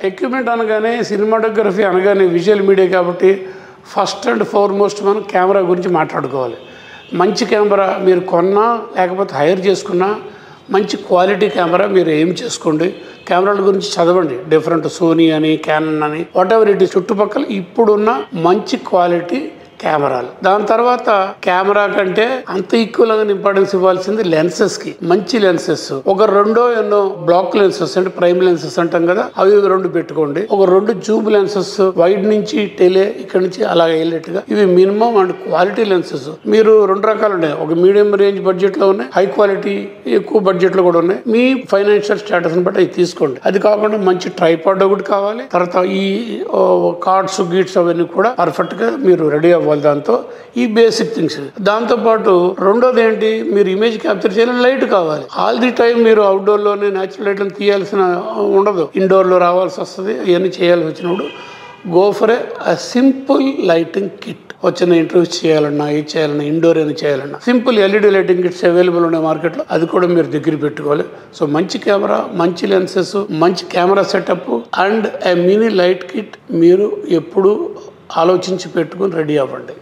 Equipment అనగానే cinematography అనగానే visual media కాబట్టి ఫస్ట్ అండ్ ఫార్మోస్ట్ మనం కెమెరా గురించి మాట్లాడుకోవాలి. మంచి కెమెరా మీరు కొన్నా లేకపోతే హైర్ చేసుకున్నా మంచి క్వాలిటీ కెమెరా మీరు ఏం చేసుకోండి. కెమెరాల గురించి చదవండి, డిఫరెంట్ సోనీ అని, క్యానన్ అని, వాట్ ఎవర్ ఇట్ ఈస్. చుట్టుపక్కల ఇప్పుడున్న మంచి క్వాలిటీ కెమెరాలు. దాని తర్వాత కెమెరా కంటే అంత ఈక్వల్గా ఇంపార్టెన్స్ ఇవ్వాల్సింది లెన్సెస్కి. మంచి లెన్సెస్ ఒక ఎన్నో బ్లాక్ లెన్సెస్ అంటే ప్రైమ్ లెన్సెస్ అంటాం కదా, అవి 2 పెట్టుకోండి. ఒక 2 జూమ్ లెన్సెస్ వైడ్ నుంచి టెలే ఇక్కడ నుంచి అలా వెళ్ళేట్టుగా, ఇవి మినిమం అండ్ క్వాలిటీ లెన్సెస్. మీరు 2 రకాలు ఉన్నాయి, ఒక మీడియం రేంజ్ బడ్జెట్ లో ఉన్నాయి, హై క్వాలిటీ ఎక్కువ బడ్జెట్ లో కూడా ఉన్నాయి. మీ ఫైనాన్షియల్ స్టేటస్ ని బట్టి అవి తీసుకోండి. అది కాకుండా మంచి ట్రైపాడ్ ఒకటి కావాలి. తర్వాత ఈ కార్డ్స్ గీట్స్ అవన్నీ కూడా పర్ఫెక్ట్ గా మీరు రెడీ అవ్వాలి. దాంతో ఈ బేసిక్ థింగ్స్. దాంతోపాటు రెండోది ఏంటి, మీరు ఇమేజ్ క్యాప్చర్ చేయాలని లైట్ కావాలి. ఆల్ ది టైం మీరు అవుట్డోర్ లోనే న్యాచురల్ లైట్ తీయాల్సిన ఉండదు, ఇండోర్ లో రావాల్సి వస్తుంది. ఇవన్నీ చేయాల్సి వచ్చినప్పుడు go for a simple lighting kit. వచ్చిన ఇంటర్వ్యూస్ చేయాలన్నా, ఇది చేయాలన్నా, ఇండోర్ అని చేయాలన్నా simple LED lighting kits available ఉన్నాయి మార్కెట్లో. అది కూడా మీరు దగ్గర పెట్టుకోవాలి. సో మంచి కెమెరా, మంచి లెన్సెస్, మంచి camera setup and A mini light kit మీరు ఎప్పుడు ఆలోచించి పెట్టుకుని రెడీ అవ్వండి.